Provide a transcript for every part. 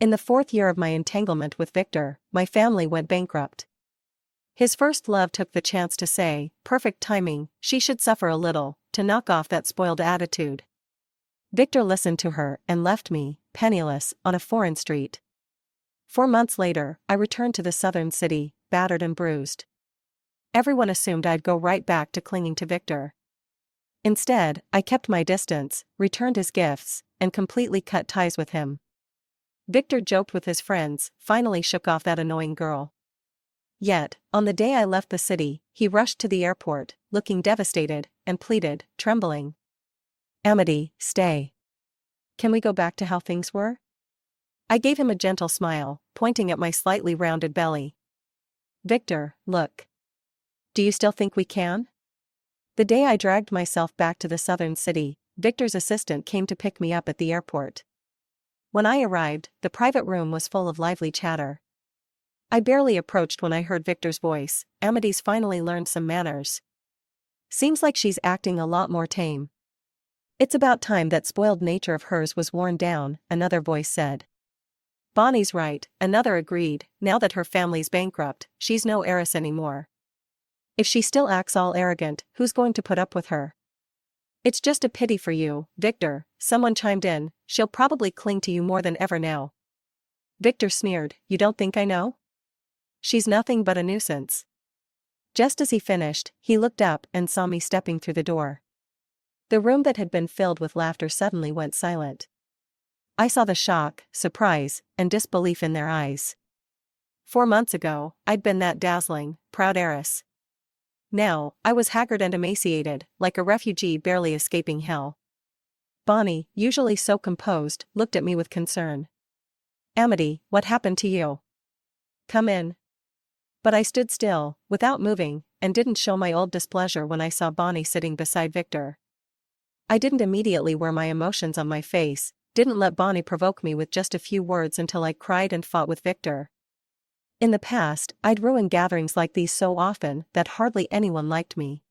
In the 4th year of my entanglement with Victor, my family went bankrupt. His first love took the chance to say, perfect timing, she should suffer a little, to knock off that spoiled attitude. Victor listened to her and left me, penniless, on a foreign street. 4 months later, I returned to the southern city, battered and bruised. Everyone assumed I'd go right back to clinging to Victor. Instead, I kept my distance, returned his gifts, and completely cut ties with him. Victor joked with his friends, finally shook off that annoying girl. Yet, on the day I left the city, he rushed to the airport, looking devastated, and pleaded, trembling. "Amity, stay. Can we go back to how things were?" I gave him a gentle smile, pointing at my slightly rounded belly. "Victor, look. Do you still think we can?" The day I dragged myself back to the southern city, Victor's assistant came to pick me up at the airport. When I arrived, the private room was full of lively chatter. I barely approached when I heard Victor's voice. "Amity's finally learned some manners. Seems like she's acting a lot more tame." "It's about time that spoiled nature of hers was worn down," another voice said. "Bonnie's right," another agreed, "now that her family's bankrupt, she's no heiress anymore. If she still acts all arrogant, who's going to put up with her?" "It's just a pity for you, Victor," someone chimed in, "she'll probably cling to you more than ever now." Victor sneered, "You don't think I know? She's nothing but a nuisance." Just as he finished, he looked up and saw me stepping through the door. The room that had been filled with laughter suddenly went silent. I saw the shock, surprise, and disbelief in their eyes. 4 months ago, I'd been that dazzling, proud heiress. Now, I was haggard and emaciated, like a refugee barely escaping hell. Bonnie, usually so composed, looked at me with concern. "Amity, what happened to you? Come in." But I stood still, without moving, and didn't show my old displeasure when I saw Bonnie sitting beside Victor. I didn't immediately wear my emotions on my face, didn't let Bonnie provoke me with just a few words until I cried and fought with Victor. In the past, I'd ruined gatherings like these so often that hardly anyone liked me.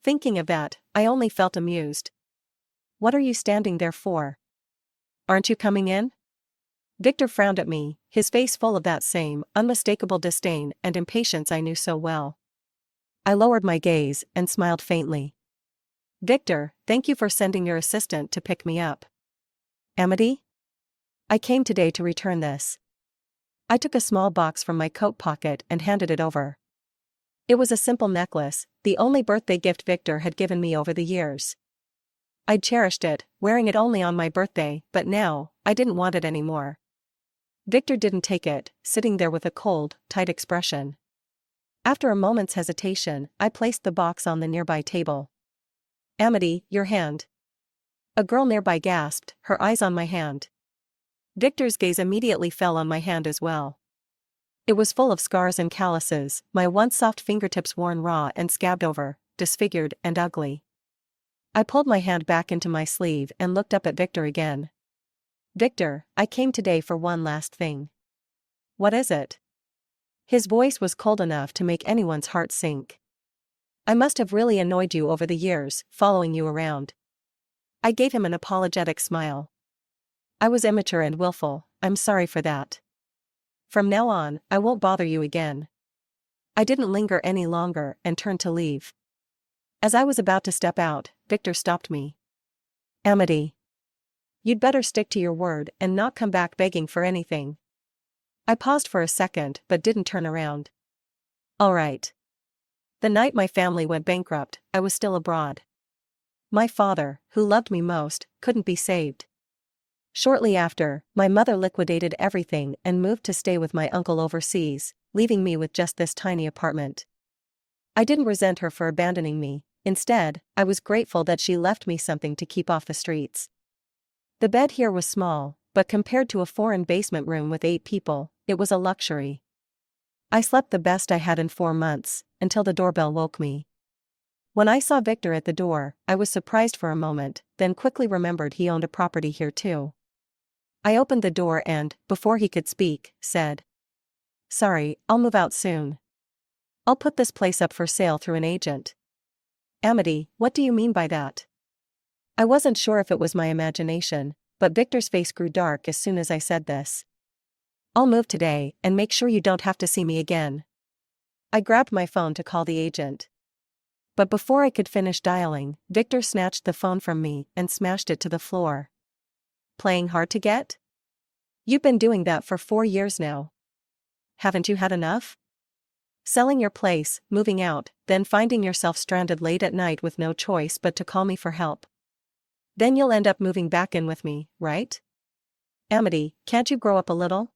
Thinking of that, I only felt amused. "What are you standing there for? Aren't you coming in?" Victor frowned at me, his face full of that same, unmistakable disdain and impatience I knew so well. I lowered my gaze and smiled faintly. "Victor, thank you for sending your assistant to pick me up." "Amity? I came today to return this." I took a small box from my coat pocket and handed it over. It was a simple necklace, the only birthday gift Victor had given me over the years. I'd cherished it, wearing it only on my birthday, but now, I didn't want it anymore. Victor didn't take it, sitting there with a cold, tight expression. After a moment's hesitation, I placed the box on the nearby table. "Amity, your hand." A girl nearby gasped, her eyes on my hand. Victor's gaze immediately fell on my hand as well. It was full of scars and calluses, my once soft fingertips worn raw and scabbed over, disfigured and ugly. I pulled my hand back into my sleeve and looked up at Victor again. "Victor, I came today for one last thing." "What is it?" His voice was cold enough to make anyone's heart sink. "I must have really annoyed you over the years, following you around." I gave him an apologetic smile. "I was immature and willful, I'm sorry for that. From now on, I won't bother you again." I didn't linger any longer and turned to leave. As I was about to step out, Victor stopped me. "Amity. You'd better stick to your word and not come back begging for anything." I paused for a second but didn't turn around. "All right." The night my family went bankrupt, I was still abroad. My father, who loved me most, couldn't be saved. Shortly after, my mother liquidated everything and moved to stay with my uncle overseas, leaving me with just this tiny apartment. I didn't resent her for abandoning me, instead, I was grateful that she left me something to keep off the streets. The bed here was small, but compared to a foreign basement room with 8 people, it was a luxury. I slept the best I had in 4 months, until the doorbell woke me. When I saw Victor at the door, I was surprised for a moment, then quickly remembered he owned a property here too. I opened the door and, before he could speak, said, "Sorry, I'll move out soon. I'll put this place up for sale through an agent." "Amity, what do you mean by that?" I wasn't sure if it was my imagination, but Victor's face grew dark as soon as I said this. I'll move today and make sure you don't have to see me again. I grabbed my phone to call the agent. But before I could finish dialing, Victor snatched the phone from me and smashed it to the floor. Playing hard to get? You've been doing that for 4 years now. Haven't you had enough? Selling your place, moving out, then finding yourself stranded late at night with no choice but to call me for help. Then you'll end up moving back in with me, right? Amity, can't you grow up a little?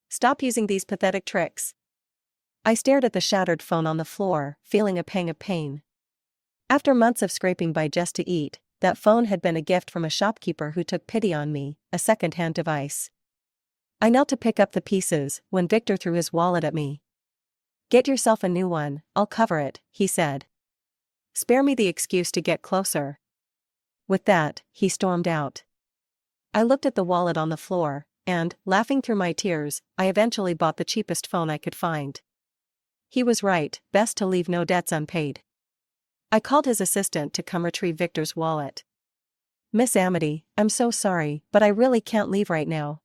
Stop using these pathetic tricks. I stared at the shattered phone on the floor, feeling a pang of pain. After months of scraping by just to eat, that phone had been a gift from a shopkeeper who took pity on me, a second-hand device. I knelt to pick up the pieces when Victor threw his wallet at me. Get yourself a new one, I'll cover it, he said. Spare me the excuse to get closer. With that, he stormed out. I looked at the wallet on the floor, and, laughing through my tears, I eventually bought the cheapest phone I could find. He was right, best to leave no debts unpaid. I called his assistant to come retrieve Victor's wallet. Miss Amity, I'm so sorry, but I really can't leave right now.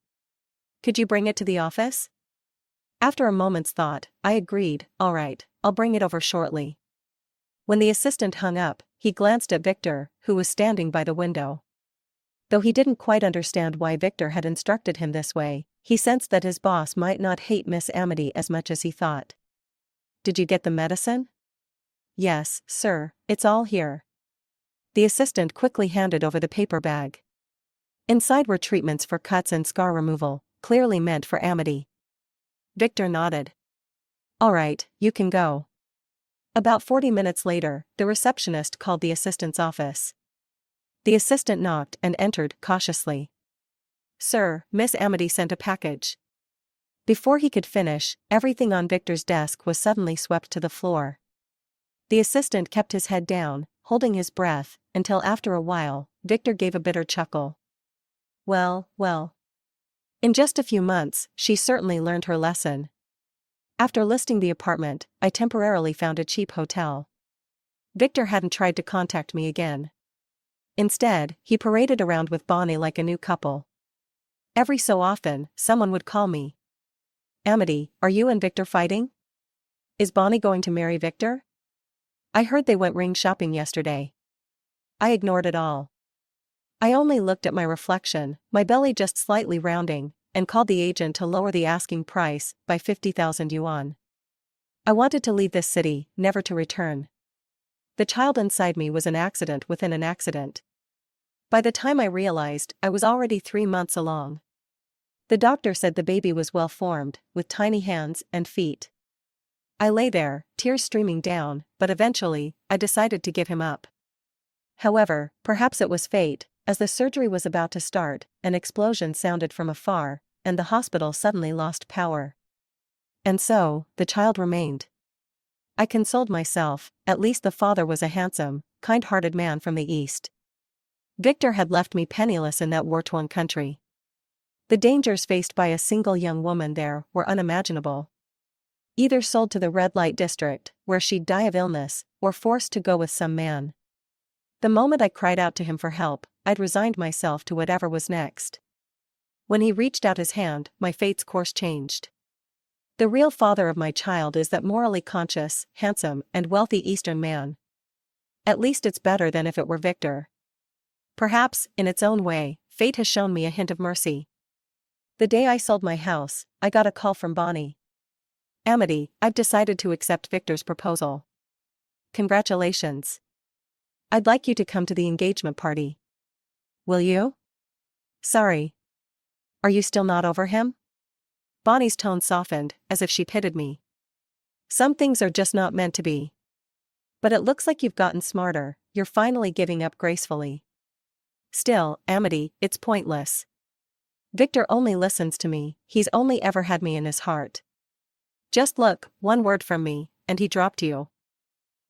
Could you bring it to the office? After a moment's thought, I agreed, all right, I'll bring it over shortly. When the assistant hung up, he glanced at Victor, who was standing by the window. Though he didn't quite understand why Victor had instructed him this way, he sensed that his boss might not hate Miss Amity as much as he thought. Did you get the medicine? Yes, sir, it's all here. The assistant quickly handed over the paper bag. Inside were treatments for cuts and scar removal, clearly meant for Amity. Victor nodded. All right, you can go. About 40 minutes later, the receptionist called the assistant's office. The assistant knocked and entered cautiously. Sir, Miss Amity sent a package. Before he could finish, everything on Victor's desk was suddenly swept to the floor. The assistant kept his head down, holding his breath, until after a while, Victor gave a bitter chuckle. Well. In just a few months, she certainly learned her lesson. After listing the apartment, I temporarily found a cheap hotel. Victor hadn't tried to contact me again. Instead, he paraded around with Bonnie like a new couple. Every so often, someone would call me. Amity, are you and Victor fighting? Is Bonnie going to marry Victor? I heard they went ring shopping yesterday. I ignored it all. I only looked at my reflection, my belly just slightly rounding, and called the agent to lower the asking price by 50,000 yuan. I wanted to leave this city, never to return. The child inside me was an accident within an accident. By the time I realized, I was already 3 months along. The doctor said the baby was well formed, with tiny hands and feet. I lay there, tears streaming down, but eventually, I decided to give him up. However, perhaps it was fate. As the surgery was about to start, an explosion sounded from afar, and the hospital suddenly lost power. And so, the child remained. I consoled myself, at least the father was a handsome, kind-hearted man from the East. Victor had left me penniless in that war-torn country. The dangers faced by a single young woman there were unimaginable. Either sold to the red light district, where she'd die of illness, or forced to go with some man. The moment I cried out to him for help, I'd resigned myself to whatever was next. When he reached out his hand, my fate's course changed. The real father of my child is that morally conscious, handsome, and wealthy Eastern man. At least it's better than if it were Victor. Perhaps, in its own way, fate has shown me a hint of mercy. The day I sold my house, I got a call from Bonnie. Amity, I've decided to accept Victor's proposal. Congratulations. I'd like you to come to the engagement party. Will you? Sorry. Are you still not over him? Bonnie's tone softened, as if she pitied me. Some things are just not meant to be. But it looks like you've gotten smarter, you're finally giving up gracefully. Still, Amity, it's pointless. Victor only listens to me, he's only ever had me in his heart. Just look, one word from me, and he dropped you.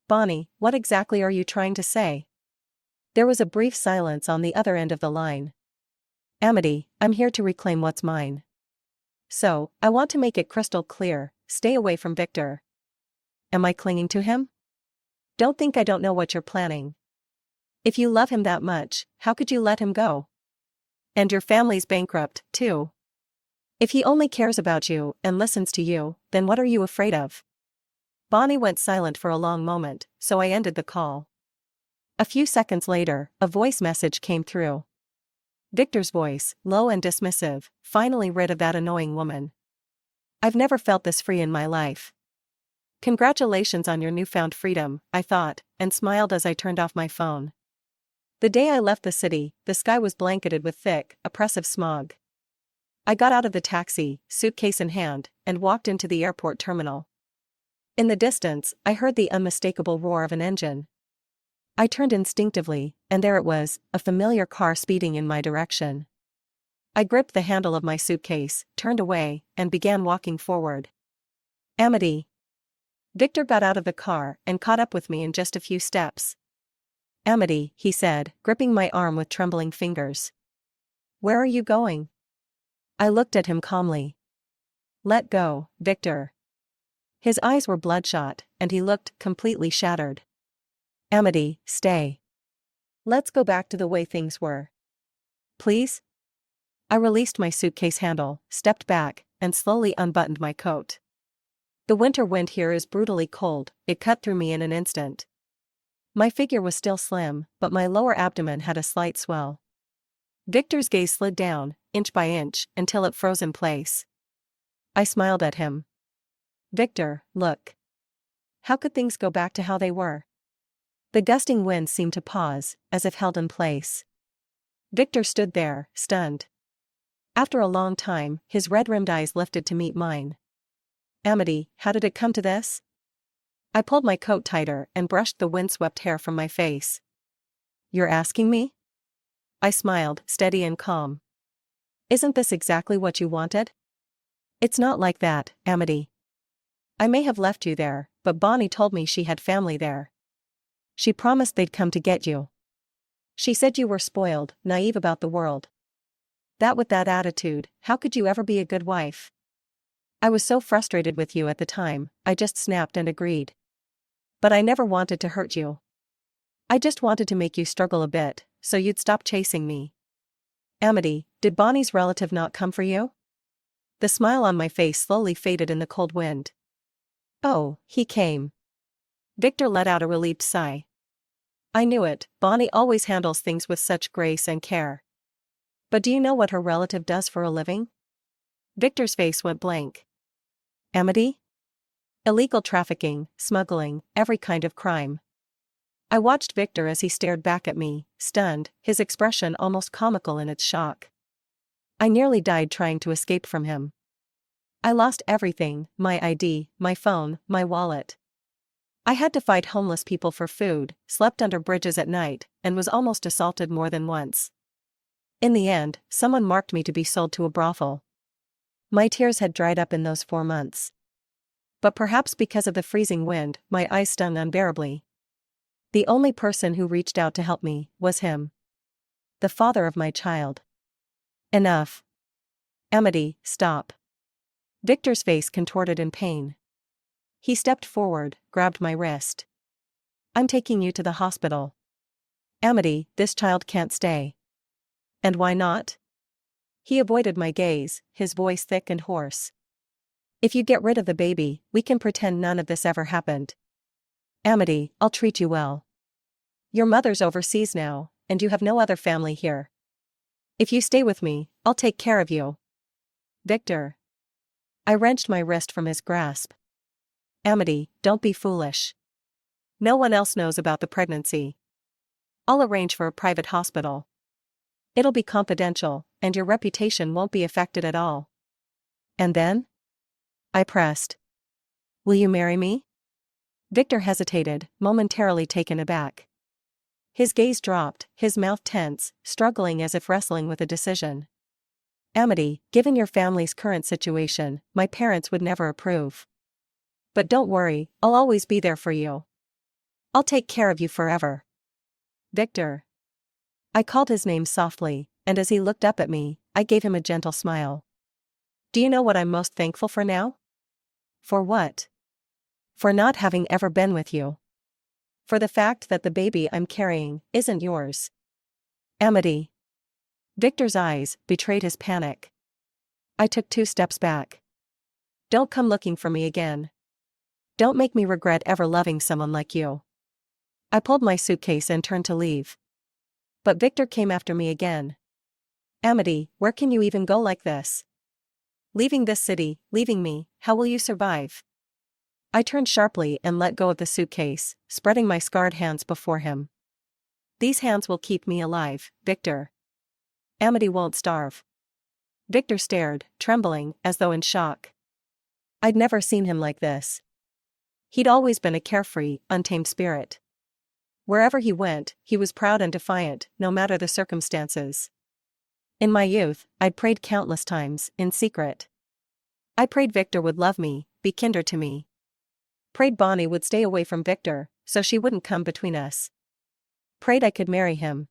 Bonnie, what exactly are you trying to say? There was a brief silence on the other end of the line. Amity, I'm here to reclaim what's mine. So, I want to make it crystal clear, stay away from Victor. Am I clinging to him? Don't think I don't know what you're planning. If you love him that much, how could you let him go? And your family's bankrupt, too. If he only cares about you and listens to you, then what are you afraid of? Bonnie went silent for a long moment, so I ended the call. A few seconds later, a voice message came through. Victor's voice, low and dismissive, finally rid of that annoying woman. I've never felt this free in my life. Congratulations on your newfound freedom, I thought, and smiled as I turned off my phone. The day I left the city, the sky was blanketed with thick, oppressive smog. I got out of the taxi, suitcase in hand, and walked into the airport terminal. In the distance, I heard the unmistakable roar of an engine. I turned instinctively, and there it was, a familiar car speeding in my direction. I gripped the handle of my suitcase, turned away, and began walking forward. Amity. Victor got out of the car and caught up with me in just a few steps. Amity, he said, gripping my arm with trembling fingers. Where are you going? I looked at him calmly. Let go, Victor. His eyes were bloodshot, and he looked completely shattered. Amity, stay. Let's go back to the way things were. Please? I released my suitcase handle, stepped back, and slowly unbuttoned my coat. The winter wind here is brutally cold, it cut through me in an instant. My figure was still slim, but my lower abdomen had a slight swell. Victor's gaze slid down, inch by inch, until it froze in place. I smiled at him. Victor, look. How could things go back to how they were? The gusting wind seemed to pause, as if held in place. Victor stood there, stunned. After a long time, his red-rimmed eyes lifted to meet mine. Amity, how did it come to this? I pulled my coat tighter and brushed the windswept hair from my face. You're asking me? I smiled, steady and calm. Isn't this exactly what you wanted? It's not like that, Amity. I may have left you there, but Bonnie told me she had family there. She promised they'd come to get you. She said you were spoiled, naive about the world. With that attitude, how could you ever be a good wife? I was so frustrated with you at the time, I just snapped and agreed. But I never wanted to hurt you. I just wanted to make you struggle a bit, so you'd stop chasing me. Amity, did Bonnie's relative not come for you? The smile on my face slowly faded in the cold wind. Oh, he came. Victor let out a relieved sigh. I knew it, Bonnie always handles things with such grace and care. But do you know what her relative does for a living? Victor's face went blank. Amity? Illegal trafficking, smuggling, every kind of crime. I watched Victor as he stared back at me, stunned, his expression almost comical in its shock. I nearly died trying to escape from him. I lost everything, my ID, my phone, my wallet. I had to fight homeless people for food, slept under bridges at night, and was almost assaulted more than once. In the end, someone marked me to be sold to a brothel. My tears had dried up in those 4 months. But perhaps because of the freezing wind, my eyes stung unbearably. The only person who reached out to help me was him. The father of my child. Enough. Amity, stop. Victor's face contorted in pain. He stepped forward, grabbed my wrist. I'm taking you to the hospital. Amity, this child can't stay. And why not? He avoided my gaze, his voice thick and hoarse. If you get rid of the baby, we can pretend none of this ever happened. Amity, I'll treat you well. Your mother's overseas now, and you have no other family here. If you stay with me, I'll take care of you. Victor. I wrenched my wrist from his grasp. Amity, don't be foolish. No one else knows about the pregnancy. I'll arrange for a private hospital. It'll be confidential, and your reputation won't be affected at all. And then? I pressed. Will you marry me? Victor hesitated, momentarily taken aback. His gaze dropped, his mouth tense, struggling as if wrestling with a decision. Amity, given your family's current situation, my parents would never approve. But don't worry, I'll always be there for you. I'll take care of you forever. Victor. I called his name softly, and as he looked up at me, I gave him a gentle smile. Do you know what I'm most thankful for now? For what? For not having ever been with you. For the fact that the baby I'm carrying isn't yours. Amity. Victor's eyes betrayed his panic. I took 2 steps back. Don't come looking for me again. Don't make me regret ever loving someone like you. I pulled my suitcase and turned to leave. But Victor came after me again. Amity, where can you even go like this? Leaving this city, leaving me, how will you survive? I turned sharply and let go of the suitcase, spreading my scarred hands before him. These hands will keep me alive, Victor. Amity won't starve. Victor stared, trembling, as though in shock. I'd never seen him like this. He'd always been a carefree, untamed spirit. Wherever he went, he was proud and defiant, no matter the circumstances. In my youth, I'd prayed countless times, in secret. I prayed Victor would love me, be kinder to me. Prayed Bonnie would stay away from Victor, so she wouldn't come between us. Prayed I could marry him.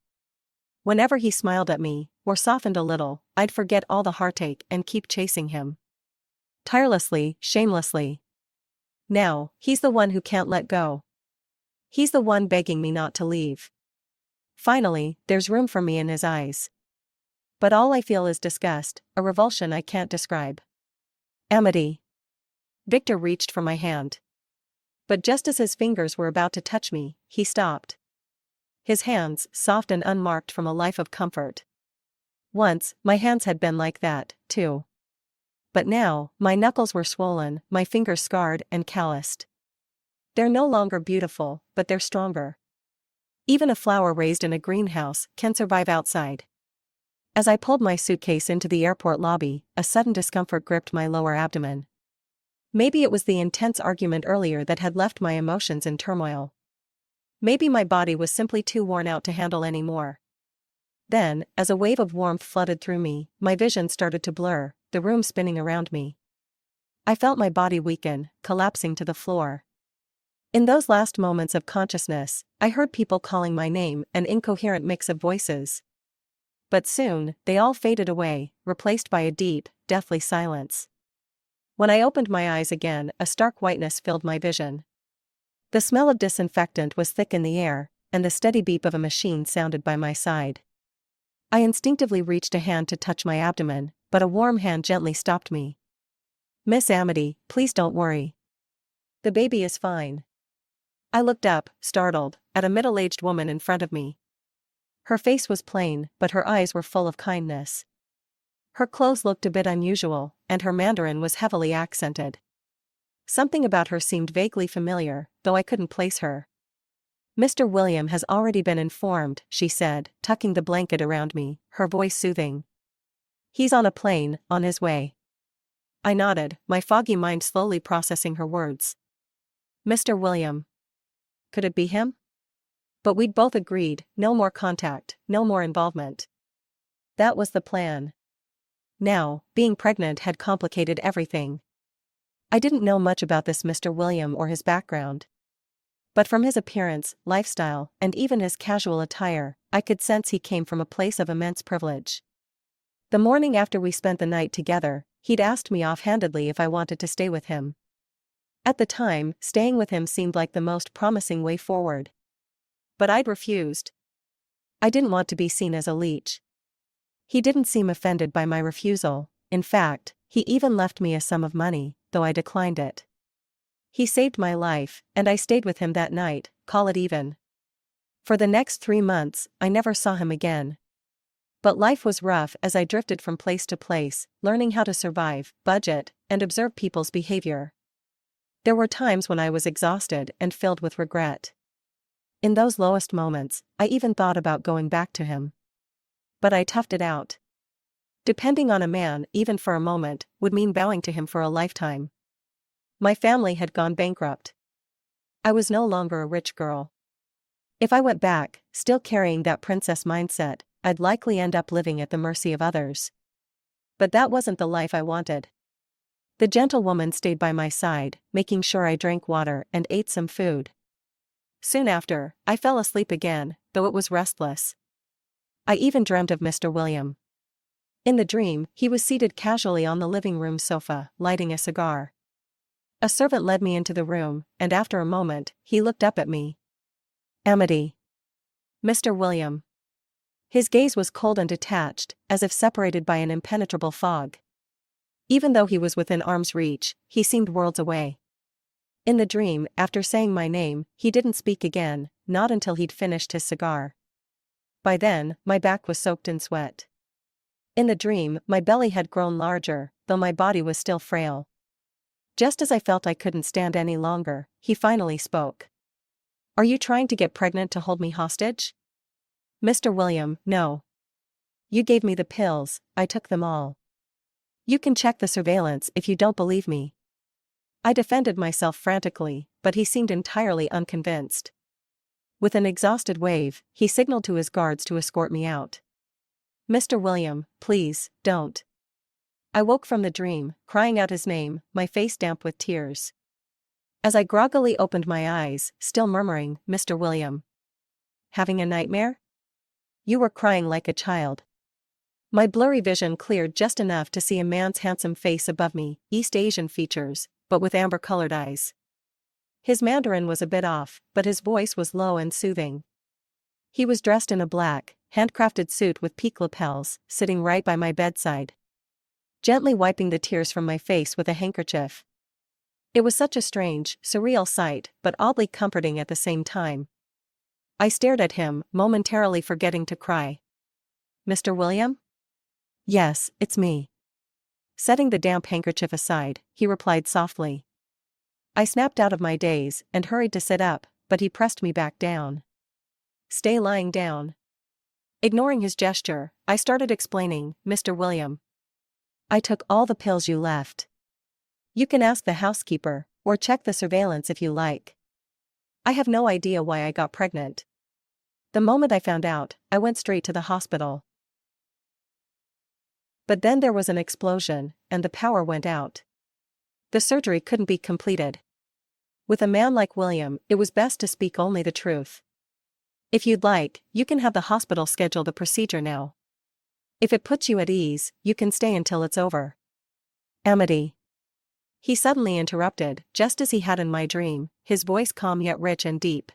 Whenever he smiled at me, or softened a little, I'd forget all the heartache and keep chasing him. Tirelessly, shamelessly. Now, he's the one who can't let go. He's the one begging me not to leave. Finally, there's room for me in his eyes. But all I feel is disgust, a revulsion I can't describe. Amity. Victor reached for my hand. But just as his fingers were about to touch me, he stopped. His hands, soft and unmarked from a life of comfort. Once, my hands had been like that, too. But now, my knuckles were swollen, my fingers scarred and calloused. They're no longer beautiful, but they're stronger. Even a flower raised in a greenhouse can survive outside. As I pulled my suitcase into the airport lobby, a sudden discomfort gripped my lower abdomen. Maybe it was the intense argument earlier that had left my emotions in turmoil. Maybe my body was simply too worn out to handle any more. Then, as a wave of warmth flooded through me, my vision started to blur, the room spinning around me. I felt my body weaken, collapsing to the floor. In those last moments of consciousness, I heard people calling my name, an incoherent mix of voices. But soon, they all faded away, replaced by a deep, deathly silence. When I opened my eyes again, a stark whiteness filled my vision. The smell of disinfectant was thick in the air, and the steady beep of a machine sounded by my side. I instinctively reached a hand to touch my abdomen, but a warm hand gently stopped me. Miss Amity, please don't worry. The baby is fine. I looked up, startled, at a middle-aged woman in front of me. Her face was plain, but her eyes were full of kindness. Her clothes looked a bit unusual, and her Mandarin was heavily accented. Something about her seemed vaguely familiar, though I couldn't place her. Mr. William has already been informed, she said, tucking the blanket around me, her voice soothing. He's on a plane, on his way. I nodded, my foggy mind slowly processing her words. Mr. William. Could it be him? But we'd both agreed, no more contact, no more involvement. That was the plan. Now, being pregnant had complicated everything. I didn't know much about this Mr. William or his background. But from his appearance, lifestyle, and even his casual attire, I could sense he came from a place of immense privilege. The morning after we spent the night together, he'd asked me offhandedly if I wanted to stay with him. At the time, staying with him seemed like the most promising way forward. But I'd refused. I didn't want to be seen as a leech. He didn't seem offended by my refusal. In fact, he even left me a sum of money, though I declined it. He saved my life, and I stayed with him that night, call it even. For the next 3 months, I never saw him again. But life was rough as I drifted from place to place, learning how to survive, budget, and observe people's behavior. There were times when I was exhausted and filled with regret. In those lowest moments, I even thought about going back to him. But I toughed it out. Depending on a man, even for a moment, would mean bowing to him for a lifetime. My family had gone bankrupt. I was no longer a rich girl. If I went back, still carrying that princess mindset, I'd likely end up living at the mercy of others. But that wasn't the life I wanted. The gentlewoman stayed by my side, making sure I drank water and ate some food. Soon after, I fell asleep again, though it was restless. I even dreamt of Mr. William. In the dream, he was seated casually on the living room sofa, lighting a cigar. A servant led me into the room, and after a moment, he looked up at me. Amity. Mr. William. His gaze was cold and detached, as if separated by an impenetrable fog. Even though he was within arm's reach, he seemed worlds away. In the dream, after saying my name, he didn't speak again, not until he'd finished his cigar. By then, my back was soaked in sweat. In the dream, my belly had grown larger, though my body was still frail. Just as I felt I couldn't stand any longer, he finally spoke. "Are you trying to get pregnant to hold me hostage?" "Mr. William, no. You gave me the pills, I took them all. You can check the surveillance if you don't believe me." I defended myself frantically, but he seemed entirely unconvinced. With an exhausted wave, he signaled to his guards to escort me out. "Mr. William, please, don't." I woke from the dream, crying out his name, my face damp with tears. As I groggily opened my eyes, still murmuring, "Mr. William." "Having a nightmare?" "You were crying like a child." My blurry vision cleared just enough to see a man's handsome face above me, East Asian features, but with amber-colored eyes. His Mandarin was a bit off, but his voice was low and soothing. He was dressed in a black, handcrafted suit with peak lapels, sitting right by my bedside, gently wiping the tears from my face with a handkerchief. It was such a strange, surreal sight, but oddly comforting at the same time. I stared at him, momentarily forgetting to cry. "Mr. William?" "Yes, it's me." Setting the damp handkerchief aside, he replied softly. I snapped out of my daze and hurried to sit up, but he pressed me back down. "Stay lying down." Ignoring his gesture, I started explaining, "Mr. William, I took all the pills you left. You can ask the housekeeper, or check the surveillance if you like. I have no idea why I got pregnant. The moment I found out, I went straight to the hospital. But then there was an explosion, and the power went out. The surgery couldn't be completed. With a man like William, it was best to speak only the truth. If you'd like, you can have the hospital schedule the procedure now. If it puts you at ease, you can stay until it's over." "Amity." He suddenly interrupted, just as he had in my dream, his voice calm yet rich and deep.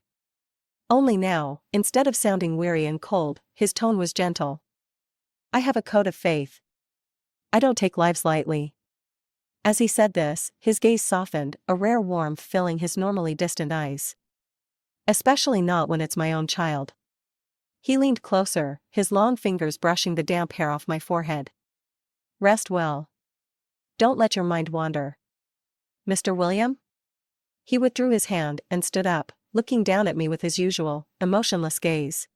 Only now, instead of sounding weary and cold, his tone was gentle. "I have a code of faith. I don't take lives lightly." As he said this, his gaze softened, a rare warmth filling his normally distant eyes. "Especially not when it's my own child." He leaned closer, his long fingers brushing the damp hair off my forehead. "Rest well. Don't let your mind wander. Mr. William?" He withdrew his hand and stood up, looking down at me with his usual, emotionless gaze.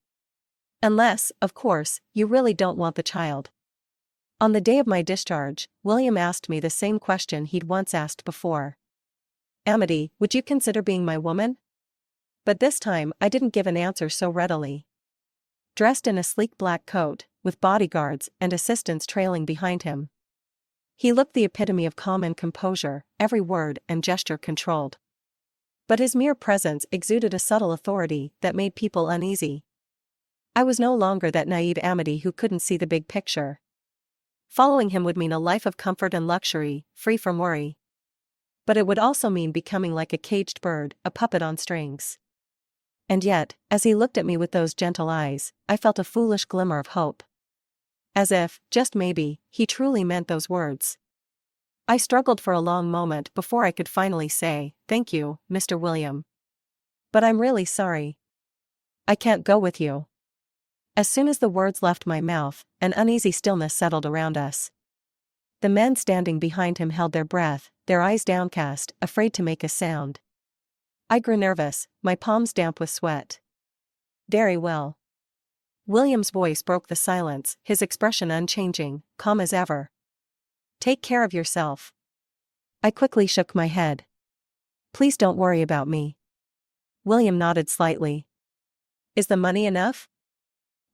"Unless, of course, you really don't want the child." On the day of my discharge, William asked me the same question he'd once asked before. "Amity, would you consider being my woman?" But this time I didn't give an answer so readily. Dressed in a sleek black coat, with bodyguards and assistants trailing behind him, he looked the epitome of calm and composure, every word and gesture controlled. But his mere presence exuded a subtle authority that made people uneasy. I was no longer that naive Amity who couldn't see the big picture. Following him would mean a life of comfort and luxury, free from worry. But it would also mean becoming like a caged bird, a puppet on strings. And yet, as he looked at me with those gentle eyes, I felt a foolish glimmer of hope. As if, just maybe, he truly meant those words. I struggled for a long moment before I could finally say, "Thank you, Mr. William. But I'm really sorry. I can't go with you." As soon as the words left my mouth, an uneasy stillness settled around us. The men standing behind him held their breath, their eyes downcast, afraid to make a sound. I grew nervous, my palms damp with sweat. "Very well." William's voice broke the silence, his expression unchanging, calm as ever. "Take care of yourself." I quickly shook my head. "Please don't worry about me." William nodded slightly. "Is the money enough?"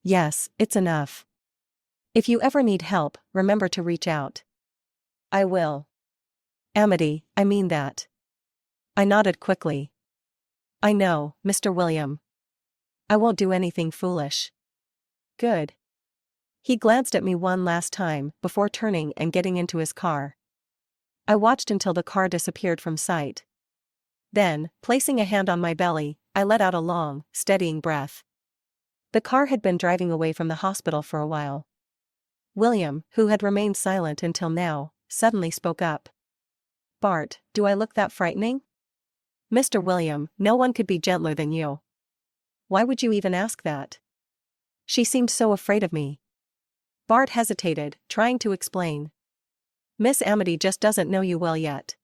"Yes, it's enough. If you ever need help, remember to reach out." "I will." "Amity, I mean that." I nodded quickly. "I know, Mr. William. I won't do anything foolish." "Good." He glanced at me one last time before turning and getting into his car. I watched until the car disappeared from sight. Then, placing a hand on my belly, I let out a long, steadying breath. The car had been driving away from the hospital for a while. William, who had remained silent until now, suddenly spoke up. Bart, do I look that frightening? Mr. William, no one could be gentler than you. Why would you even ask that? She seemed so afraid of me. Bart hesitated, trying to explain. Miss Amity just doesn't know you well yet.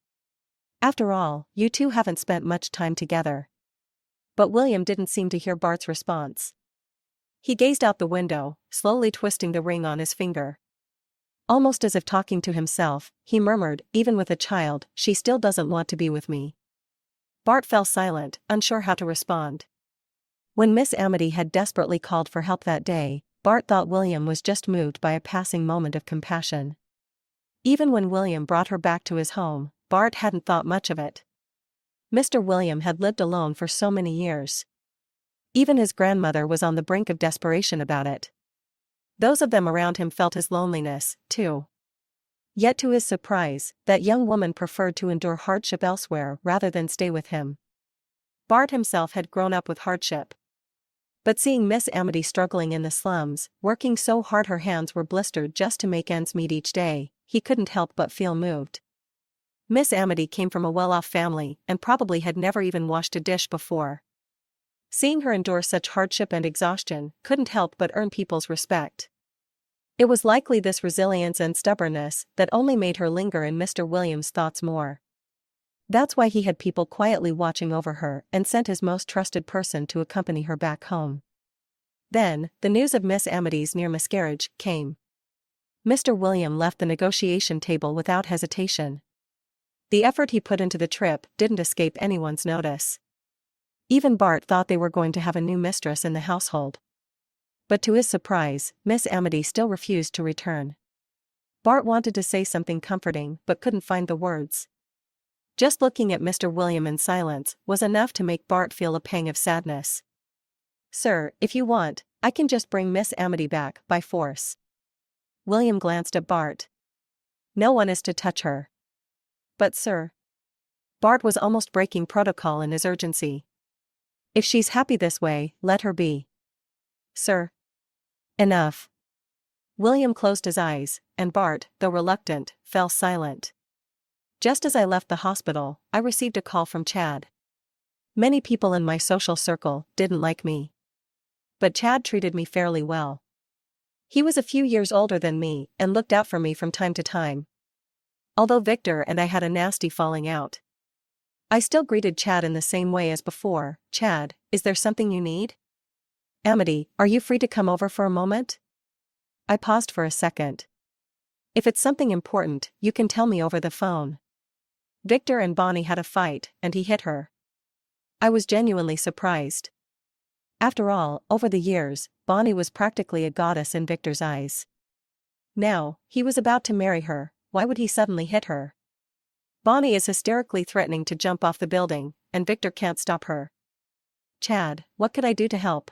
After all, you two haven't spent much time together. But William didn't seem to hear Bart's response. He gazed out the window, slowly twisting the ring on his finger. Almost as if talking to himself, he murmured, even with a child, she still doesn't want to be with me. Bart fell silent, unsure how to respond. When Miss Amity had desperately called for help that day, Bart thought William was just moved by a passing moment of compassion. Even when William brought her back to his home, Bart hadn't thought much of it. Mr. William had lived alone for so many years. Even his grandmother was on the brink of desperation about it. Those of them around him felt his loneliness, too. Yet to his surprise, that young woman preferred to endure hardship elsewhere rather than stay with him. Bart himself had grown up with hardship. But seeing Miss Amity struggling in the slums, working so hard her hands were blistered just to make ends meet each day, he couldn't help but feel moved. Miss Amity came from a well-off family and probably had never even washed a dish before. Seeing her endure such hardship and exhaustion couldn't help but earn people's respect. It was likely this resilience and stubbornness that only made her linger in Mr. Williams' thoughts more. That's why he had people quietly watching over her and sent his most trusted person to accompany her back home. Then, the news of Miss Amity's near miscarriage came. Mr. William left the negotiation table without hesitation. The effort he put into the trip didn't escape anyone's notice. Even Bart thought they were going to have a new mistress in the household. But to his surprise, Miss Amity still refused to return. Bart wanted to say something comforting but couldn't find the words. Just looking at Mr. William in silence was enough to make Bart feel a pang of sadness. Sir, if you want, I can just bring Miss Amity back by force. William glanced at Bart. No one is to touch her. But sir. Bart was almost breaking protocol in his urgency. If she's happy this way, let her be. Sir. Enough. William closed his eyes, and Bart, though reluctant, fell silent. Just as I left the hospital, I received a call from Chad. Many people in my social circle didn't like me. But Chad treated me fairly well. He was a few years older than me and looked out for me from time to time. Although Victor and I had a nasty falling out, I still greeted Chad in the same way as before. Chad, is there something you need? Amity, are you free to come over for a moment? I paused for a second. If it's something important, you can tell me over the phone. Victor and Bonnie had a fight, and he hit her. I was genuinely surprised. After all, over the years, Bonnie was practically a goddess in Victor's eyes. Now, he was about to marry her, why would he suddenly hit her? Bonnie is hysterically threatening to jump off the building, and Victor can't stop her. Chad, what could I do to help?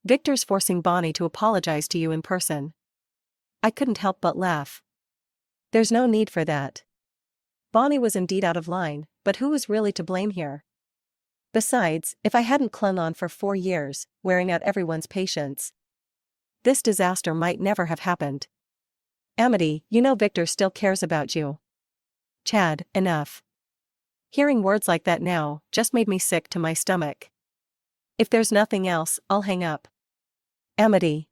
Victor's forcing Bonnie to apologize to you in person. I couldn't help but laugh. There's no need for that. Bonnie was indeed out of line, but who was really to blame here? Besides, if I hadn't clung on for 4 years, wearing out everyone's patience, this disaster might never have happened. Amity, you know Victor still cares about you. Chad, enough. Hearing words like that now just made me sick to my stomach. If there's nothing else, I'll hang up. Amity.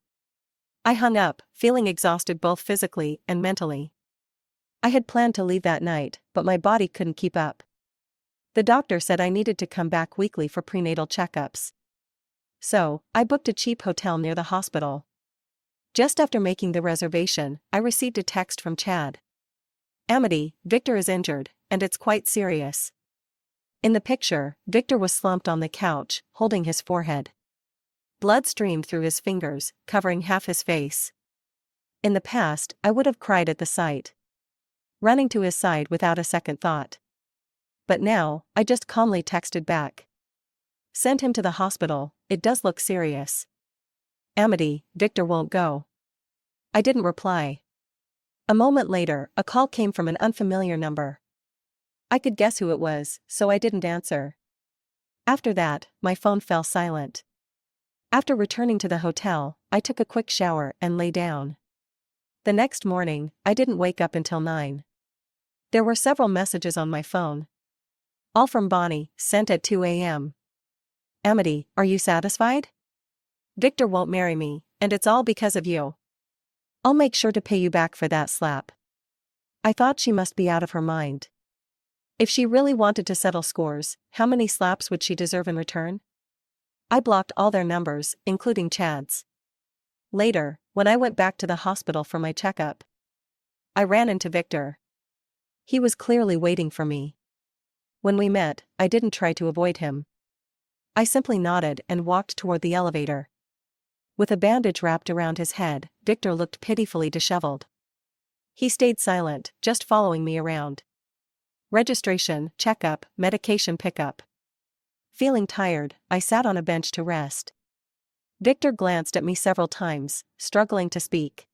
I hung up, feeling exhausted both physically and mentally. I had planned to leave that night, but my body couldn't keep up. The doctor said I needed to come back weekly for prenatal checkups. So, I booked a cheap hotel near the hospital. Just after making the reservation, I received a text from Chad. Amity, Victor is injured, and it's quite serious. In the picture, Victor was slumped on the couch, holding his forehead. Blood streamed through his fingers, covering half his face. In the past, I would have cried at the sight, running to his side without a second thought. But now, I just calmly texted back. Send him to the hospital, it does look serious. Amity, Victor won't go. I didn't reply. A moment later, a call came from an unfamiliar number. I could guess who it was, so I didn't answer. After that, my phone fell silent. After returning to the hotel, I took a quick shower and lay down. The next morning, I didn't wake up until 9. There were several messages on my phone. All from Bonnie, sent at 2 a.m. Amity, are you satisfied? Victor won't marry me, and it's all because of you. I'll make sure to pay you back for that slap. I thought she must be out of her mind. If she really wanted to settle scores, how many slaps would she deserve in return? I blocked all their numbers, including Chad's. Later, when I went back to the hospital for my checkup, I ran into Victor. He was clearly waiting for me. When we met, I didn't try to avoid him. I simply nodded and walked toward the elevator. With a bandage wrapped around his head, Victor looked pitifully disheveled. He stayed silent, just following me around. Registration, checkup, medication pickup. Feeling tired, I sat on a bench to rest. Victor glanced at me several times, struggling to speak.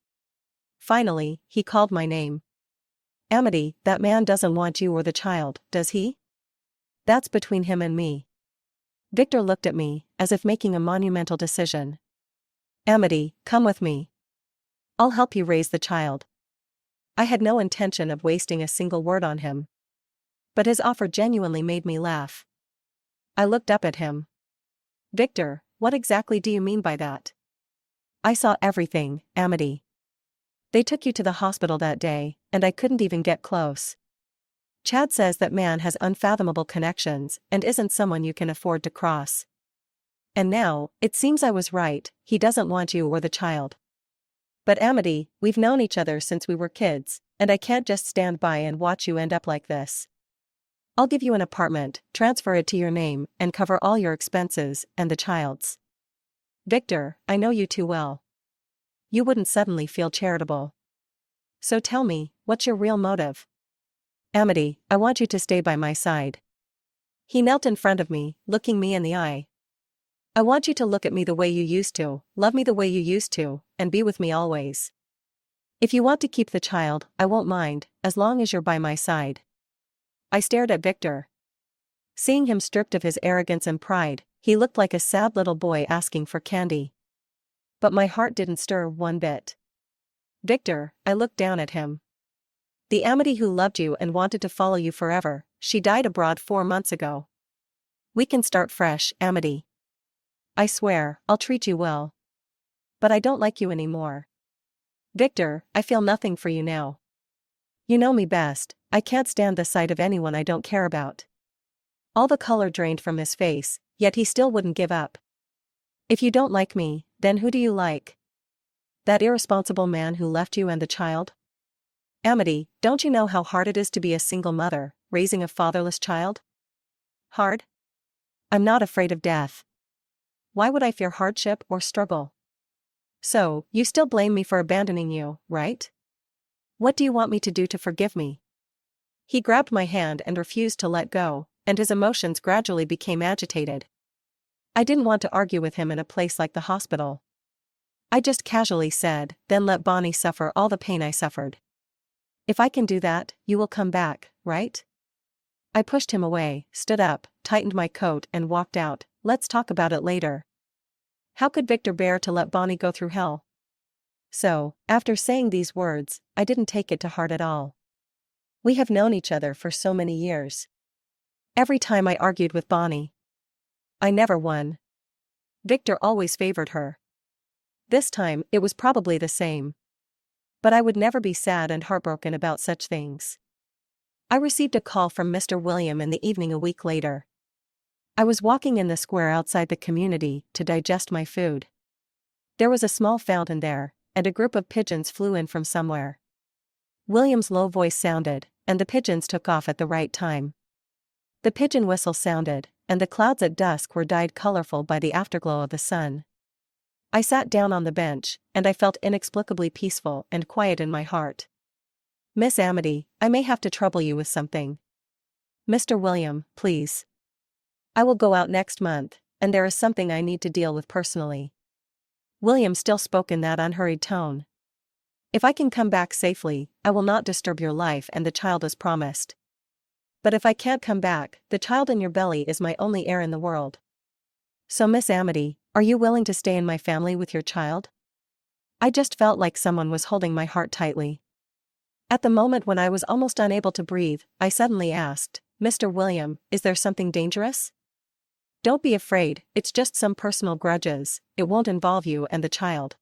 Finally, he called my name. Amity, that man doesn't want you or the child, does he? That's between him and me. Victor looked at me, as if making a monumental decision. Amity, come with me. I'll help you raise the child. I had no intention of wasting a single word on him. But his offer genuinely made me laugh. I looked up at him. Victor, what exactly do you mean by that? I saw everything, Amity. They took you to the hospital that day, and I couldn't even get close. Chad says that man has unfathomable connections and isn't someone you can afford to cross. And now, it seems I was right, he doesn't want you or the child. But Amity, we've known each other since we were kids, and I can't just stand by and watch you end up like this. I'll give you an apartment, transfer it to your name, and cover all your expenses, and the child's. Victor, I know you too well. You wouldn't suddenly feel charitable. So tell me, what's your real motive? Amity, I want you to stay by my side. He knelt in front of me, looking me in the eye. I want you to look at me the way you used to, love me the way you used to, and be with me always. If you want to keep the child, I won't mind, as long as you're by my side. I stared at Victor. Seeing him stripped of his arrogance and pride, he looked like a sad little boy asking for candy. But my heart didn't stir one bit. Victor, I looked down at him. The Amity who loved you and wanted to follow you forever, she died abroad 4 months ago. We can start fresh, Amity. I swear, I'll treat you well. But I don't like you anymore. Victor, I feel nothing for you now. You know me best, I can't stand the sight of anyone I don't care about. All the color drained from his face, yet he still wouldn't give up. If you don't like me, then who do you like? That irresponsible man who left you and the child? Amity, don't you know how hard it is to be a single mother, raising a fatherless child? Hard? I'm not afraid of death. Why would I fear hardship or struggle? So, you still blame me for abandoning you, right? What do you want me to do to forgive me? He grabbed my hand and refused to let go, and his emotions gradually became agitated. I didn't want to argue with him in a place like the hospital. I just casually said, then let Bonnie suffer all the pain I suffered. If I can do that, you will come back, right? I pushed him away, stood up, tightened my coat and walked out. Let's talk about it later. How could Victor bear to let Bonnie go through hell? So, after saying these words, I didn't take it to heart at all. We have known each other for so many years. Every time I argued with Bonnie, I never won. Victor always favored her. This time, it was probably the same. But I would never be sad and heartbroken about such things. I received a call from Mr. William in the evening a week later. I was walking in the square outside the community to digest my food. There was a small fountain there, and a group of pigeons flew in from somewhere. William's low voice sounded, and the pigeons took off at the right time. The pigeon whistle sounded, and the clouds at dusk were dyed colorful by the afterglow of the sun. I sat down on the bench, and I felt inexplicably peaceful and quiet in my heart. Miss Amity, I may have to trouble you with something. Mr. William, please. I will go out next month, and there is something I need to deal with personally. William still spoke in that unhurried tone. If I can come back safely, I will not disturb your life and the child as promised. But if I can't come back, the child in your belly is my only heir in the world. So Miss Amity, are you willing to stay in my family with your child? I just felt like someone was holding my heart tightly. At the moment when I was almost unable to breathe, I suddenly asked, "Mr. William, is there something dangerous?" "Don't be afraid, it's just some personal grudges, it won't involve you and the child.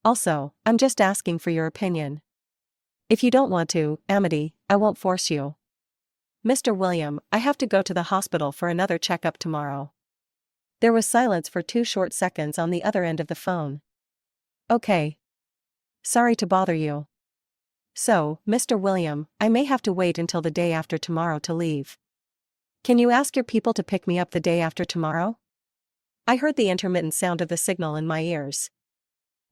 Also, I'm just asking for your opinion. If you don't want to, Amity, I won't force you." "Mr. William, I have to go to the hospital for another checkup tomorrow." There was silence for 2 short seconds on the other end of the phone. "Okay. Sorry to bother you. So, Mr. William, I may have to wait until the day after tomorrow to leave. Can you ask your people to pick me up the day after tomorrow?" I heard the intermittent sound of the signal in my ears.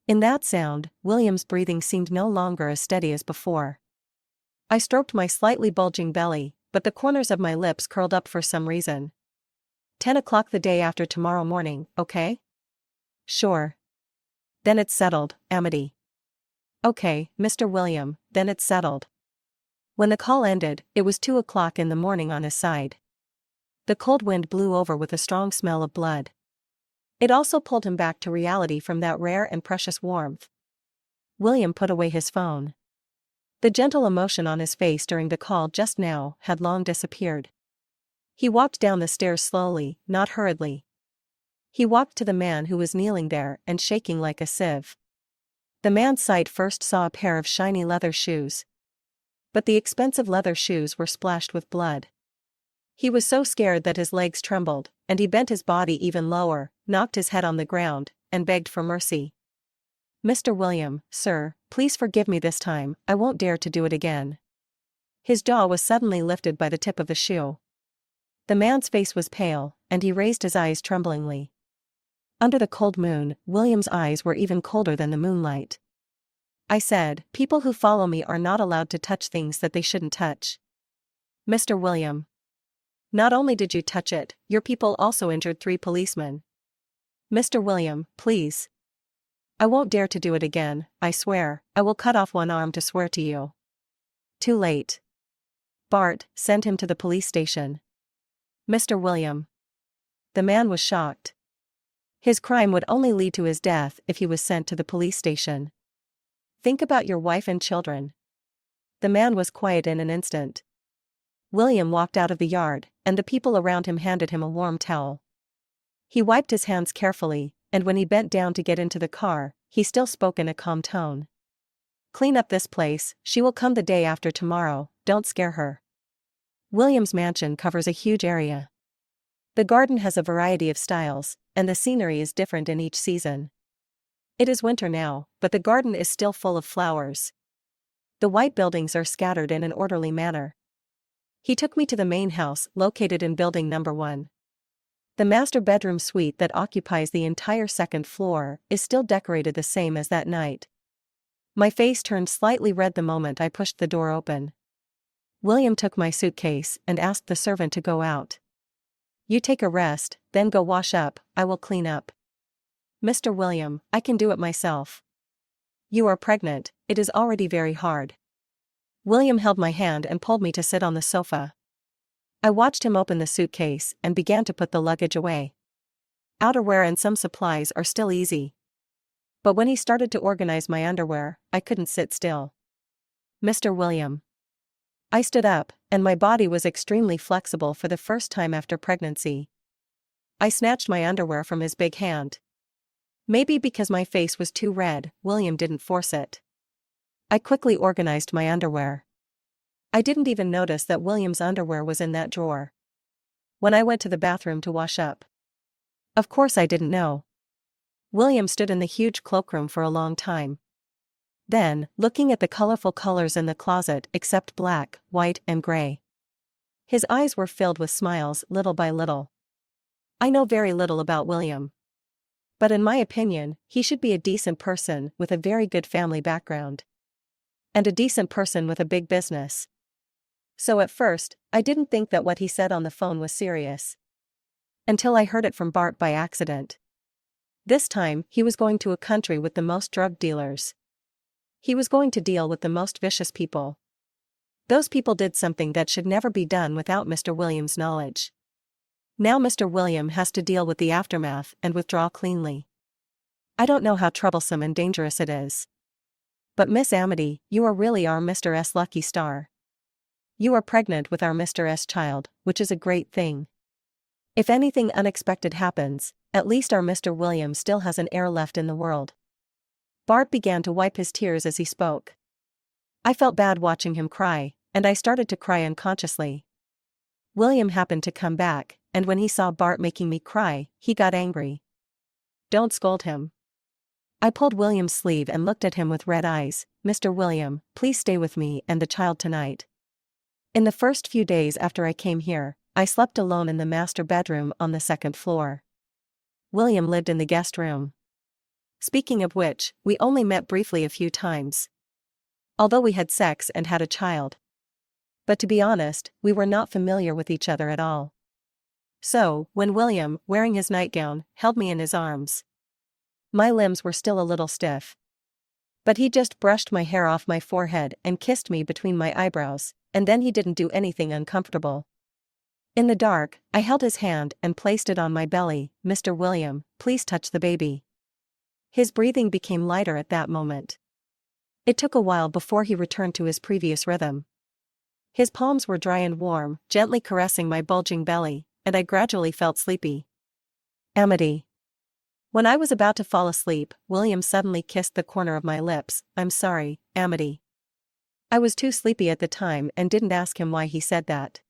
In that sound, William's breathing seemed no longer as steady as before. I stroked my slightly bulging belly, but the corners of my lips curled up for some reason. 10 o'clock the day after tomorrow morning, okay? Sure. Then it's settled, Amity. Okay, Mr. William, then it's settled. When the call ended, it was 2 o'clock in the morning on his side. The cold wind blew over with a strong smell of blood. It also pulled him back to reality from that rare and precious warmth. William put away his phone. The gentle emotion on his face during the call just now had long disappeared. He walked down the stairs slowly, not hurriedly. He walked to the man who was kneeling there and shaking like a sieve. The man's sight first saw a pair of shiny leather shoes. But the expensive leather shoes were splashed with blood. He was so scared that his legs trembled, and he bent his body even lower, knocked his head on the ground, and begged for mercy. "Mr. William, sir, please forgive me this time, I won't dare to do it again." His jaw was suddenly lifted by the tip of the shoe. The man's face was pale, and he raised his eyes tremblingly. Under the cold moon, William's eyes were even colder than the moonlight. I said, "People who follow me are not allowed to touch things that they shouldn't touch." "Mr. William. Not only did you touch it, your people also injured 3 policemen." "Mr. William, please. I won't dare to do it again, I swear, I will cut off one arm to swear to you." Too late. "Bart, send him to the police station." "Mr. William." The man was shocked. His crime would only lead to his death if he was sent to the police station. "Think about your wife and children." The man was quiet in an instant. William walked out of the yard, and the people around him handed him a warm towel. He wiped his hands carefully, and when he bent down to get into the car, he still spoke in a calm tone. "Clean up this place, she will come the day after tomorrow, don't scare her." William's mansion covers a huge area. The garden has a variety of styles, and the scenery is different in each season. It is winter now, but the garden is still full of flowers. The white buildings are scattered in an orderly manner. He took me to the main house, located in building number 1. The master bedroom suite that occupies the entire second floor is still decorated the same as that night. My face turned slightly red the moment I pushed the door open. William took my suitcase and asked the servant to go out. "You take a rest, then go wash up, I will clean up." "Mr. William, I can do it myself." "You are pregnant, it is already very hard." William held my hand and pulled me to sit on the sofa. I watched him open the suitcase and began to put the luggage away. Outerwear and some supplies are still easy. But when he started to organize my underwear, I couldn't sit still. "Mr. William." I stood up, and my body was extremely flexible for the first time after pregnancy. I snatched my underwear from his big hand. Maybe because my face was too red, William didn't force it. I quickly organized my underwear. I didn't even notice that William's underwear was in that drawer. When I went to the bathroom to wash up. Of course I didn't know. William stood in the huge cloakroom for a long time. Then, looking at the colorful colors in the closet except black, white, and gray. His eyes were filled with smiles little by little. I know very little about William. But in my opinion, he should be a decent person with a very good family background. And a decent person with a big business. So at first, I didn't think that what he said on the phone was serious. Until I heard it from Bart by accident. This time, he was going to a country with the most drug dealers. He was going to deal with the most vicious people. Those people did something that should never be done without Mr. William's knowledge. Now Mr. William has to deal with the aftermath and withdraw cleanly. I don't know how troublesome and dangerous it is. But Miss Amity, you are really our Mr. S lucky star. You are pregnant with our Mr. S child, which is a great thing. If anything unexpected happens, at least our Mr. William still has an heir left in the world." Bart began to wipe his tears as he spoke. I felt bad watching him cry, and I started to cry unconsciously. William happened to come back, and when he saw Bart making me cry, he got angry. "Don't scold him." I pulled William's sleeve and looked at him with red eyes. "Mr. William, please stay with me and the child tonight." In the first few days after I came here, I slept alone in the master bedroom on the second floor. William lived in the guest room. Speaking of which, we only met briefly a few times. Although we had sex and had a child. But to be honest, we were not familiar with each other at all. So, when William, wearing his nightgown, held me in his arms, my limbs were still a little stiff. But he just brushed my hair off my forehead and kissed me between my eyebrows, and then he didn't do anything uncomfortable. In the dark, I held his hand and placed it on my belly. "Mr. William, please touch the baby." His breathing became lighter at that moment. It took a while before he returned to his previous rhythm. His palms were dry and warm, gently caressing my bulging belly, and I gradually felt sleepy. Amity. When I was about to fall asleep, William suddenly kissed the corner of my lips. "I'm sorry, Amity." I was too sleepy at the time and didn't ask him why he said that.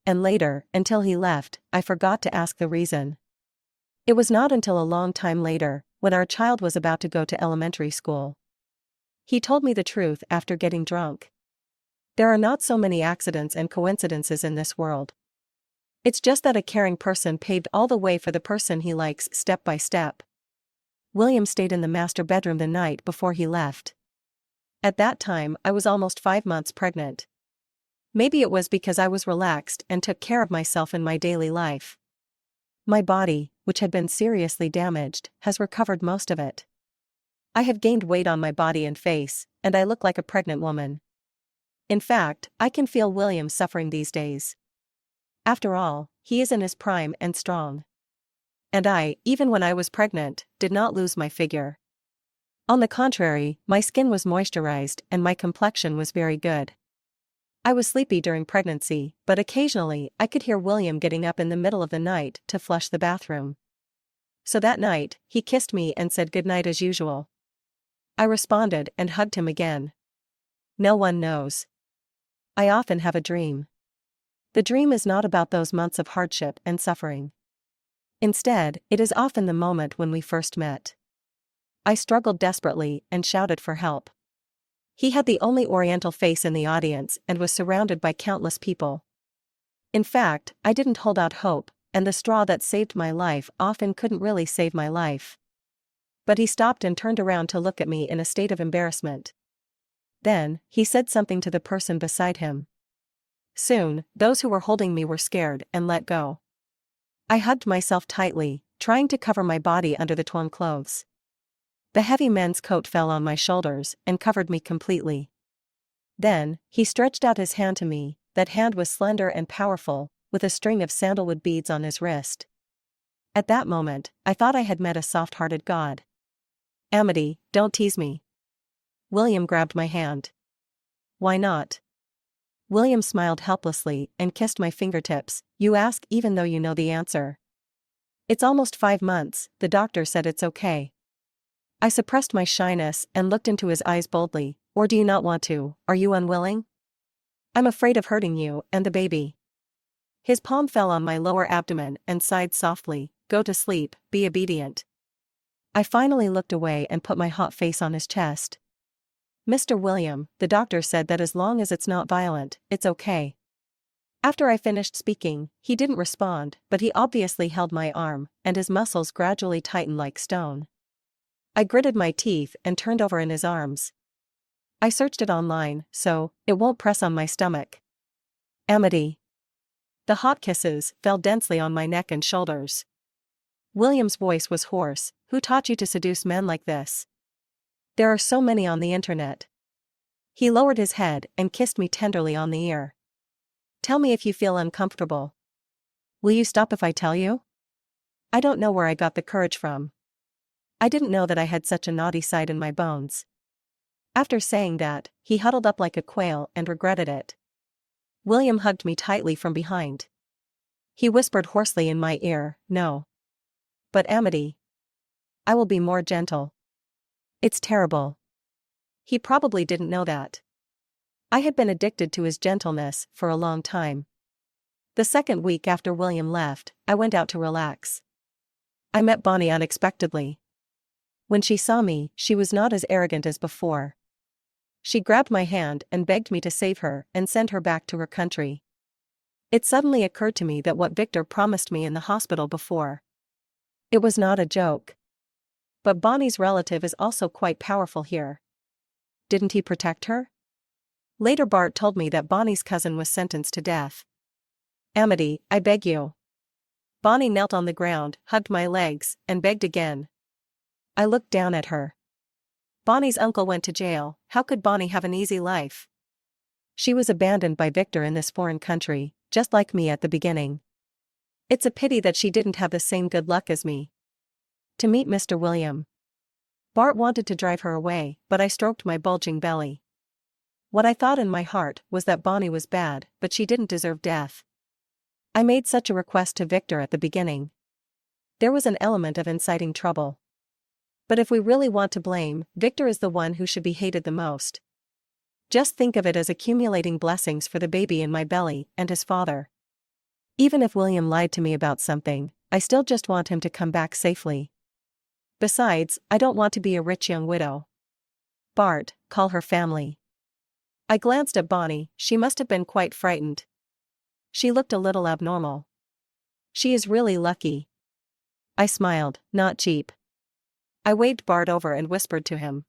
And later, until he left, I forgot to ask the reason. It was not until a long time later, when our child was about to go to elementary school. He told me the truth after getting drunk. There are not so many accidents and coincidences in this world. It's just that a caring person paved all the way for the person he likes step by step. William stayed in the master bedroom the night before he left. At that time, I was almost 5 months pregnant. Maybe it was because I was relaxed and took care of myself in my daily life. My body, which had been seriously damaged, has recovered most of it. I have gained weight on my body and face, and I look like a pregnant woman. In fact, I can feel William suffering these days. After all, he is in his prime and strong. And I, even when I was pregnant, did not lose my figure. On the contrary, my skin was moisturized and my complexion was very good. I was sleepy during pregnancy, but occasionally I could hear William getting up in the middle of the night to flush the bathroom. So that night, he kissed me and said goodnight as usual. I responded and hugged him again. No one knows. I often have a dream. The dream is not about those months of hardship and suffering. Instead, it is often the moment when we first met. I struggled desperately and shouted for help. He had the only Oriental face in the audience and was surrounded by countless people. In fact, I didn't hold out hope, and the straw that saved my life often couldn't really save my life. But he stopped and turned around to look at me in a state of embarrassment. Then, he said something to the person beside him. Soon, those who were holding me were scared and let go. I hugged myself tightly, trying to cover my body under the torn clothes. The heavy men's coat fell on my shoulders and covered me completely. Then, he stretched out his hand to me. That hand was slender and powerful, with a string of sandalwood beads on his wrist. At that moment, I thought I had met a soft-hearted god. "Amity, don't tease me." William grabbed my hand. "Why not?" William smiled helplessly and kissed my fingertips. "You ask even though you know the answer. It's almost 5 months, the doctor said it's okay." I suppressed my shyness and looked into his eyes boldly. "Or do you not want to? Are you unwilling?" "I'm afraid of hurting you and the baby." His palm fell on my lower abdomen and sighed softly. "Go to sleep, be obedient." I finally looked away and put my hot face on his chest. "Mr. William, the doctor said that as long as it's not violent, it's okay." After I finished speaking, he didn't respond, but he obviously held my arm, and his muscles gradually tightened like stone. I gritted my teeth and turned over in his arms. I searched it online, so it won't press on my stomach. Amity. The hot kisses fell densely on my neck and shoulders. William's voice was hoarse. "Who taught you to seduce men like this? There are so many on the internet." He lowered his head and kissed me tenderly on the ear. "Tell me if you feel uncomfortable. Will you stop if I tell you? I don't know where I got the courage from. I didn't know that I had such a naughty side in my bones." After saying that, he huddled up like a quail and regretted it. William hugged me tightly from behind. He whispered hoarsely in my ear, "No. But Amity. I will be more gentle." It's terrible. He probably didn't know that. I had been addicted to his gentleness for a long time. The second week after William left, I went out to relax. I met Bonnie unexpectedly. When she saw me, she was not as arrogant as before. She grabbed my hand and begged me to save her and send her back to her country. It suddenly occurred to me that what Victor promised me in the hospital before. It was not a joke. But Bonnie's relative is also quite powerful here. Didn't he protect her? Later Bart told me that Bonnie's cousin was sentenced to death. "Amity, I beg you." Bonnie knelt on the ground, hugged my legs, and begged again. I looked down at her. Bonnie's uncle went to jail. How could Bonnie have an easy life? She was abandoned by Victor in this foreign country, just like me at the beginning. It's a pity that she didn't have the same good luck as me. To meet Mr. William. Bart wanted to drive her away, but I stroked my bulging belly. What I thought in my heart was that Bonnie was bad, but she didn't deserve death. I made such a request to Victor at the beginning. There was an element of inciting trouble. But if we really want to blame, Victor is the one who should be hated the most. Just think of it as accumulating blessings for the baby in my belly and his father. Even if William lied to me about something, I still just want him to come back safely. Besides, I don't want to be a rich young widow. Bart, call her family. I glanced at Bonnie. She must have been quite frightened. She looked a little abnormal. She is really lucky. I smiled, not cheap. I waved Bart over and whispered to him.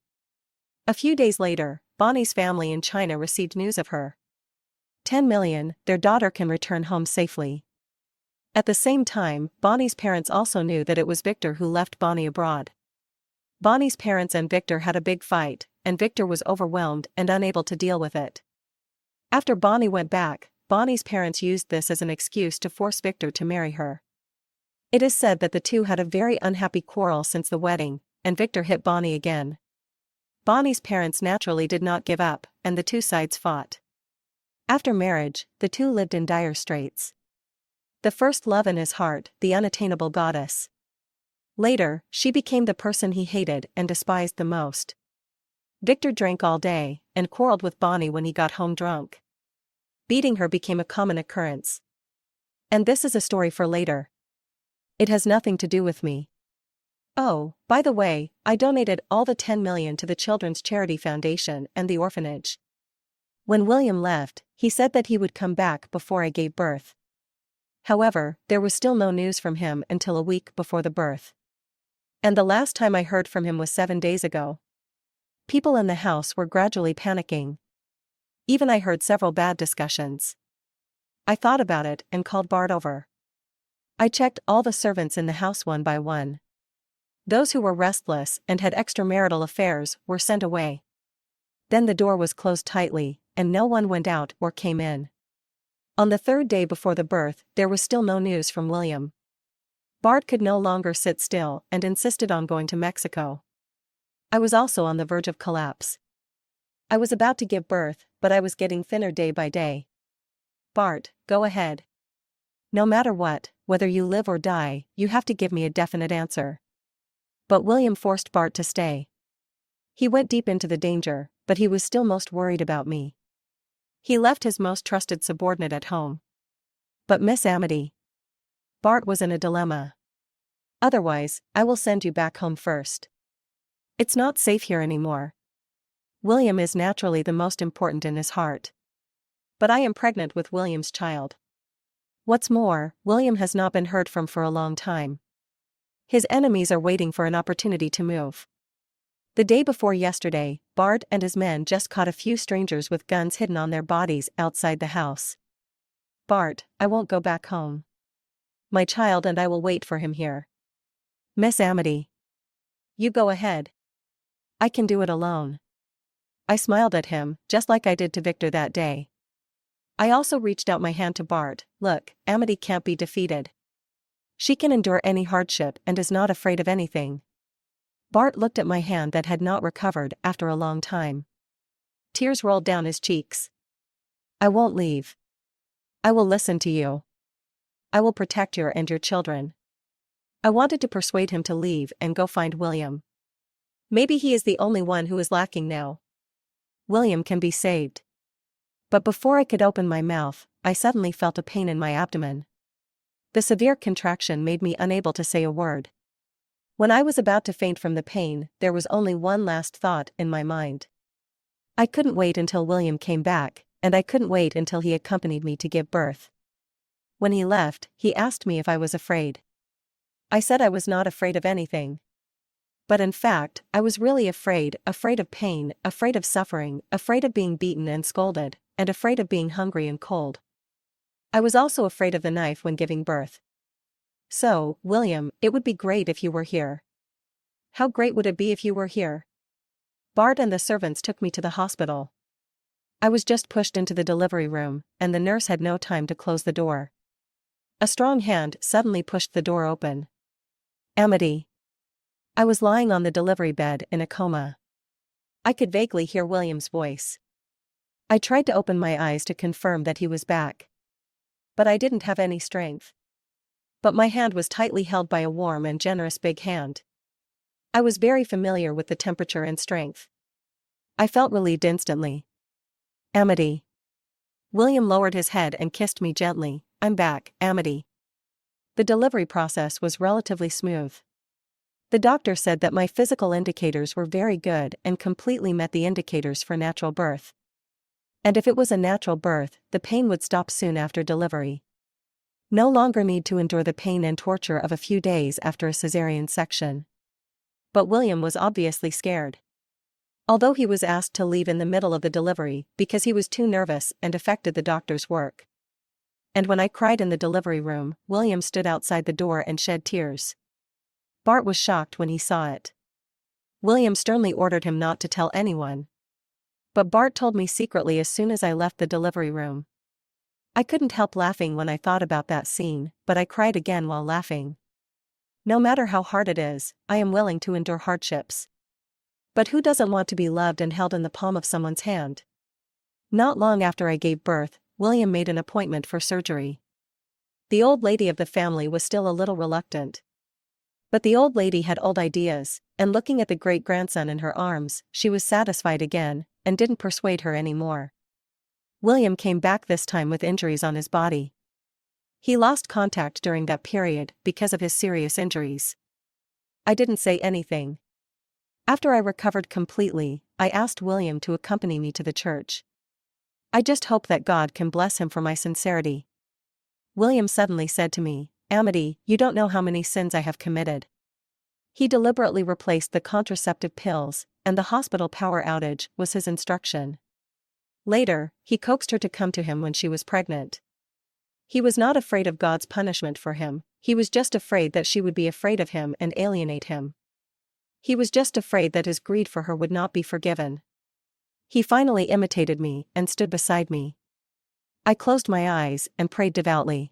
A few days later, Bonnie's family in China received news of her. 10 million, their daughter can return home safely. At the same time, Bonnie's parents also knew that it was Victor who left Bonnie abroad. Bonnie's parents and Victor had a big fight, and Victor was overwhelmed and unable to deal with it. After Bonnie went back, Bonnie's parents used this as an excuse to force Victor to marry her. It is said that the two had a very unhappy quarrel since the wedding, and Victor hit Bonnie again. Bonnie's parents naturally did not give up, and the two sides fought. After marriage, the two lived in dire straits. The first love in his heart, the unattainable goddess. Later, she became the person he hated and despised the most. Victor drank all day, and quarreled with Bonnie when he got home drunk. Beating her became a common occurrence. And this is a story for later. It has nothing to do with me. Oh, by the way, I donated all the 10 million to the Children's Charity Foundation and the orphanage. When William left, he said that he would come back before I gave birth. However, there was still no news from him until a week before the birth. And the last time I heard from him was 7 days ago. People in the house were gradually panicking. Even I heard several bad discussions. I thought about it and called Bart over. I checked all the servants in the house one by one. Those who were restless and had extramarital affairs were sent away. Then the door was closed tightly, and no one went out or came in. On the third day before the birth, there was still no news from William. Bart could no longer sit still and insisted on going to Mexico. I was also on the verge of collapse. I was about to give birth, but I was getting thinner day by day. Bart, go ahead. No matter what, whether you live or die, you have to give me a definite answer. But William forced Bart to stay. He went deep into the danger, but he was still most worried about me. He left his most trusted subordinate at home. But Miss Amity. Bart was in a dilemma. Otherwise, I will send you back home first. It's not safe here anymore. William is naturally the most important in his heart. But I am pregnant with William's child. What's more, William has not been heard from for a long time. His enemies are waiting for an opportunity to move. The day before yesterday, Bart and his men just caught a few strangers with guns hidden on their bodies outside the house. Bart, I won't go back home. My child and I will wait for him here. Miss Amity. You go ahead. I can do it alone. I smiled at him, just like I did to Victor that day. I also reached out my hand to Bart. Look, Amity can't be defeated. She can endure any hardship and is not afraid of anything. Bart looked at my hand that had not recovered after a long time. Tears rolled down his cheeks. I won't leave. I will listen to you. I will protect you and your children. I wanted to persuade him to leave and go find William. Maybe he is the only one who is lacking now. William can be saved. But before I could open my mouth, I suddenly felt a pain in my abdomen. The severe contraction made me unable to say a word. When I was about to faint from the pain, there was only one last thought in my mind. I couldn't wait until William came back, and I couldn't wait until he accompanied me to give birth. When he left, he asked me if I was afraid. I said I was not afraid of anything. But in fact, I was really afraid of pain, afraid of suffering, afraid of being beaten and scolded, and afraid of being hungry and cold. I was also afraid of the knife when giving birth. So, William, it would be great if you were here. How great would it be if you were here? Bart and the servants took me to the hospital. I was just pushed into the delivery room, and the nurse had no time to close the door. A strong hand suddenly pushed the door open. Amity. I was lying on the delivery bed in a coma. I could vaguely hear William's voice. I tried to open my eyes to confirm that he was back. But I didn't have any strength. But my hand was tightly held by a warm and generous big hand. I was very familiar with the temperature and strength. I felt relieved instantly. Amity. William lowered his head and kissed me gently. I'm back, Amity. The delivery process was relatively smooth. The doctor said that my physical indicators were very good and completely met the indicators for natural birth. And if it was a natural birth, the pain would stop soon after delivery. No longer need to endure the pain and torture of a few days after a cesarean section. But William was obviously scared. Although he was asked to leave in the middle of the delivery because he was too nervous and affected the doctor's work. And when I cried in the delivery room, William stood outside the door and shed tears. Bart was shocked when he saw it. William sternly ordered him not to tell anyone. But Bart told me secretly as soon as I left the delivery room. I couldn't help laughing when I thought about that scene, but I cried again while laughing. No matter how hard it is, I am willing to endure hardships. But who doesn't want to be loved and held in the palm of someone's hand? Not long after I gave birth, William made an appointment for surgery. The old lady of the family was still a little reluctant. But the old lady had old ideas, and looking at the great-grandson in her arms, she was satisfied again, and didn't persuade her anymore. William came back this time with injuries on his body. He lost contact during that period because of his serious injuries. I didn't say anything. After I recovered completely, I asked William to accompany me to the church. I just hope that God can bless him for my sincerity. William suddenly said to me, Amity, you don't know how many sins I have committed. He deliberately replaced the contraceptive pills, and the hospital power outage was his instruction. Later, he coaxed her to come to him when she was pregnant. He was not afraid of God's punishment for him, he was just afraid that she would be afraid of him and alienate him. He was just afraid that his greed for her would not be forgiven. He finally imitated me and stood beside me. I closed my eyes and prayed devoutly.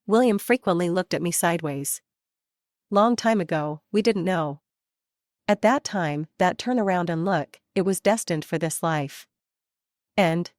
William frequently looked at me sideways. Long time ago, we didn't know. At that time, that turn around and look, it was destined for this life. And,